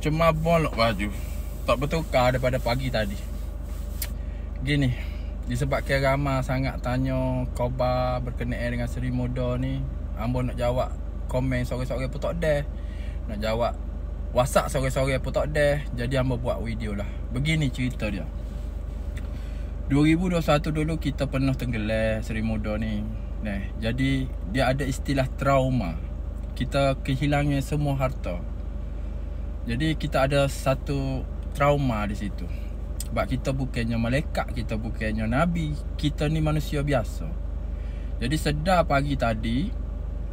Cuma bolok baju tak bertukar daripada pagi tadi. Gini, disebabkan ramai sangat tanya khabar berkenaan dengan Seri Muda ni, ambo nak jawab komen sore-sore pun tak ada. Nak jawab WhatsApp sore-sore pun tak ada. Jadi ambo buat video lah. Begini cerita dia. 2021 dulu kita pernah tenggelam Seri Muda ni. Nah, jadi dia ada istilah trauma. Kita kehilangan semua harta. Jadi kita ada satu trauma di situ. Sebab kita bukannya malaikat, kita bukannya nabi, kita ni manusia biasa. Jadi sedar pagi tadi,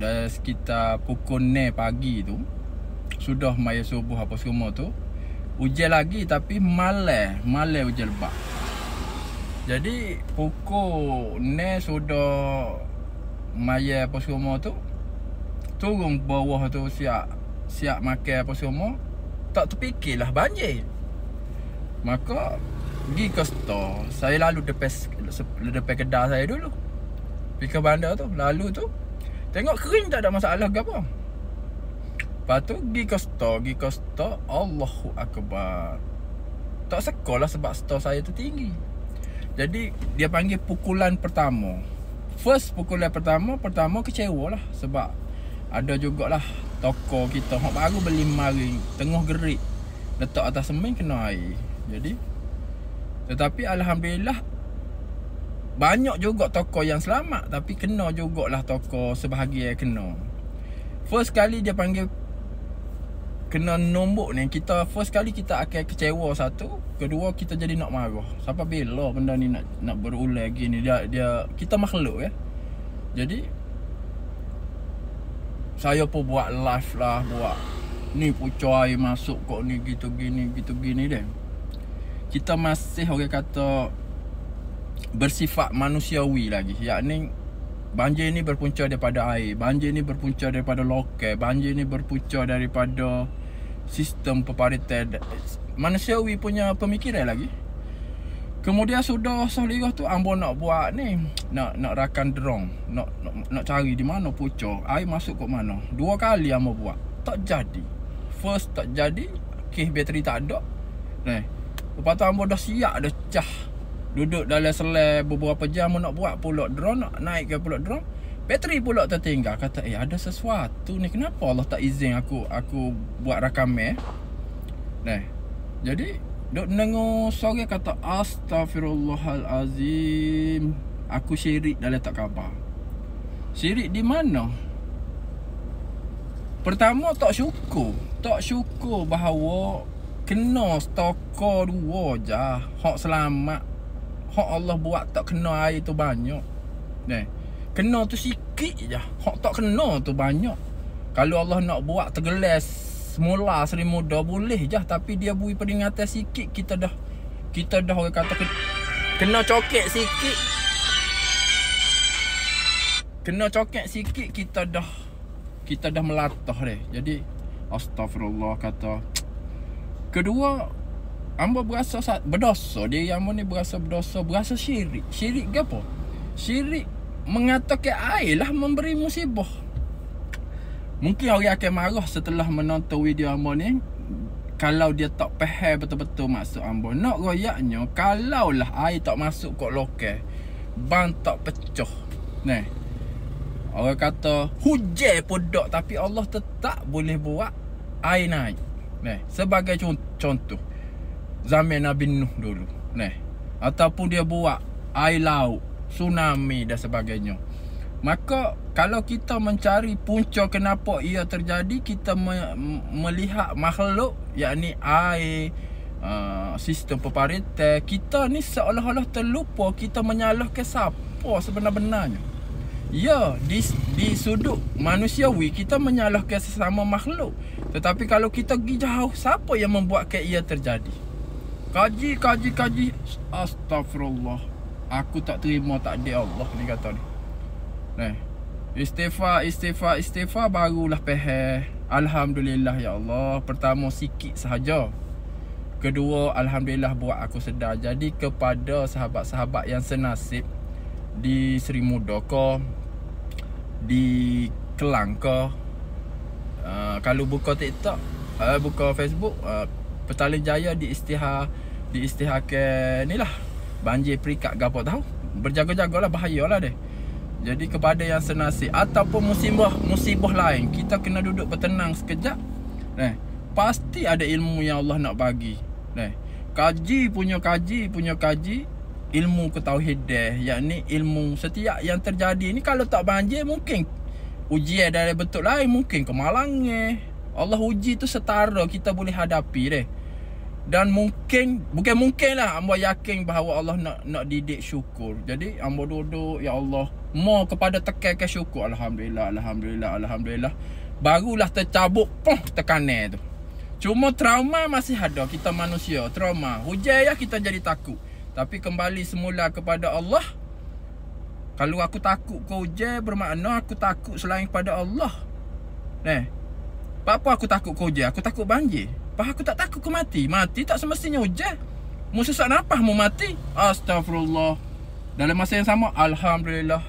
dah sekitar pukul 9 pagi tu, sudah maya subuh apa semua tu, hujan lagi tapi malam hujan lebat. Jadi pukul 9 sudah maya apa semua tu, turun bawah tu siap makan apa semua. Tak terfikirlah banjir. Maka pergi ke store. Saya lalu depan kedai saya dulu. Pergi ke bandar tu, lalu tu tengok kering, tak ada masalah ke apa. Lepas tu pergi ke store, Allahu Akbar. Tak sekolah sebab store saya tu tinggi. Jadi dia panggil pukulan pertama. First pukulan pertama kecewa lah. Sebab ada jugalah toko kita hok baru beli mari tengah gerik, letak atas semen kena air. Jadi tetapi alhamdulillah banyak juga toko yang selamat, tapi kena jugalah toko sebahagian kena. First kali dia panggil kena nombok ni, kita first kali kita akan kecewa satu, kedua kita jadi nak marah. Sampai bila benda ni nak berulang lagi ni, dia kita makhluk ya. Jadi saya pun buat live lah, buat ni pucuk air masuk kok ni gitu gini deh. Kita masih orang kata bersifat manusiawi lagi. Yakni banjir ni berpunca daripada air, banjir ni berpunca daripada lokal, banjir ni berpunca daripada sistem peparitan. Manusiawi punya pemikiran lagi. Kemudian sudah solirah tu ambo nak buat ni, nak rakan drone, nak cari di mana pucuk, air masuk kat mana. 2 kali ambo buat, tak jadi. First tak jadi, kes bateri tak ada. Nah, lepas tu ambo dah siap dah cah. Duduk dalam selai beberapa jam nak buat pula drone, nak naikkan pula drone. Bateri pula tertinggal. Kata, ada sesuatu ni, kenapa Allah tak izin aku buat rakaman. Nah, jadi duk dengar suara kata Astaghfirullahalazim. Aku syirik dalam tak khabar. Syirik di mana? Pertama tak syukur bahawa kena stokor 2 je. Hak selamat, hak Allah buat tak kena air tu banyak. Kena tu sikit je. Hak tak kena tu banyak. Kalau Allah nak buat tergelas semula Seri Muda boleh je, tapi dia beri peringatan sikit, kita dah orang kata kena cokek sikit. Kena cokek sikit kita dah melatah deh. Jadi astagfirullah kata. Kedua, ambo berasa berdosa. Dia ambo ni berasa berdosa, berasa syirik. Syirik ke apa? Syirik mengatakan air lah memberi musibah. Mungkin orang akan marah setelah menonton video ambo ni, kalau dia tak faham betul-betul maksud ambo. Nak royaknya, kalaulah air tak masuk kat lokal, ban tak pecah. Orang kata hujan pun tak, tapi Allah tetap boleh buat air naik. Sebagai contoh zaman Nabi Nuh dulu. Ataupun dia buat air laut, tsunami dan sebagainya. Maka kalau kita mencari punca kenapa ia terjadi, kita melihat makhluk, yakni air, sistem peparitan, kita ni seolah-olah terlupa kita menyalahkan siapa sebenar-benarnya. Ya, di sudut manusiawi kita menyalahkan sesama makhluk. Tetapi kalau kita pergi jauh, siapa yang membuatkan ia terjadi? Kaji. Astagfirullah. Aku tak terima takdir Allah ni kata ni. Istighfar barulah faham. Alhamdulillah ya Allah. Pertama sikit sahaja. Kedua, alhamdulillah buat aku sedar. Jadi kepada sahabat-sahabat yang senasib di Seri Muda ke, di Kelang ke, kalau buka TikTok Buka Facebook, Petaling Jaya di istihar ke ni lah, banjir peringkat gapo tahu. Berjaga-jagalah, bahayalah deh. Jadi kepada yang senasib ataupun musibah lain, kita kena duduk bertenang sekejap. Pasti ada ilmu yang Allah nak bagi. Kaji punya ilmu ketauhidah, yakni ilmu setiap yang terjadi ni. Kalau tak banjir mungkin ujian dari bentuk lain, mungkin kemalangnya. Allah uji tu setara kita boleh hadapi deh. Dan bukan mungkin lah hamba yakin bahawa Allah nak didik syukur. Jadi hamba duduk, ya Allah, mau kepada tekan ke syukur. Alhamdulillah. Barulah tercabut tekanan tu. Cuma trauma masih ada, kita manusia trauma. Hujan ya kita jadi takut. Tapi kembali semula kepada Allah. Kalau aku takut ke hujan, bermakna aku takut selain pada Allah. Apa aku takut ke hujan? Aku takut banjir. Aku tak takut ke mati. Mati tak semestinya hujan. Mu sesak nafas mu mati. Astagfirullah. Dalam masa yang sama, Alhamdulillah.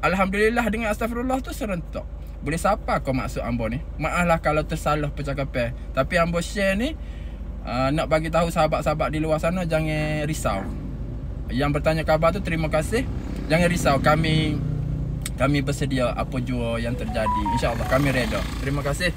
Alhamdulillah dengan astagfirullah tu serentak. Boleh siapa kau maksud hamba ni? Maaflah kalau tersalah percakapan. Tapi hamba share ni nak bagi tahu sahabat-sahabat di luar sana, jangan risau. Yang bertanya khabar tu terima kasih. Jangan risau, kami bersedia apa jua yang terjadi. InsyaAllah kami reda. Terima kasih.